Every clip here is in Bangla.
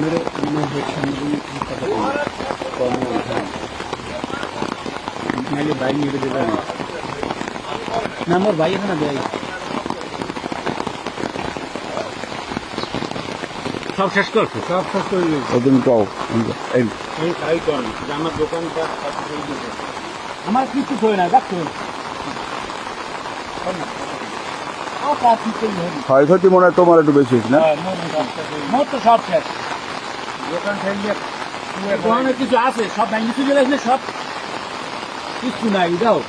मेरे मेरे भाई मेरे देगा ना मोर भाई है ना भाई सब শেষ করছো সব শেষ করে দিয়েছো ওদিন পাও এই খাই কোন আমার দোকানটা আমার কিছু হয় না দেখো ক্ষয়ক্ষতি মনে হয় তোমার একটু বেশি হয়েছে না? মোট তো সব শেষ দোকান থেকে দোকানে কিছু আছে সব ভেঙে চলে গেছে সব কিছু নাই দাও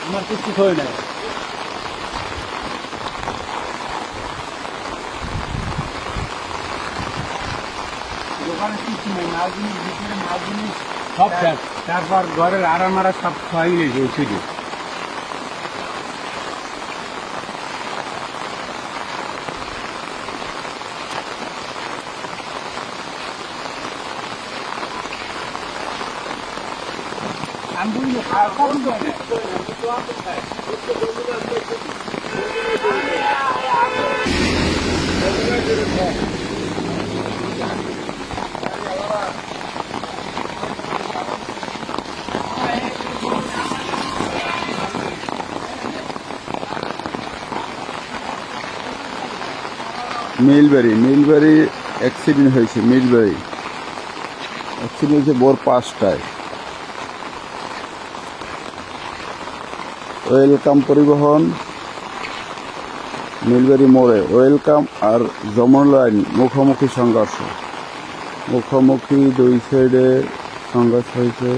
আমার কিছু হয় না দোকানে কিছু নেই মালগুলি ভিতরে মালগুলি সব শেষ তারপর ঘরের আরামারা সব খাই গেছে ওষুধে মিলবাড়ি অ্যাক্সিডেন্ট হয়েছে। মিলবাড়ি অ্যাক্সিডেন্ট হয়েছে ভোর 5টায়। ওয়েলকাম পরিবহন মিলবাড়ি মোড়ে ওয়েলকাম আর যমুনা লাইন মুখোমুখি সংঘর্ষ। মুখোমুখি দুই সাইডে সংঘর্ষ হয়েছে।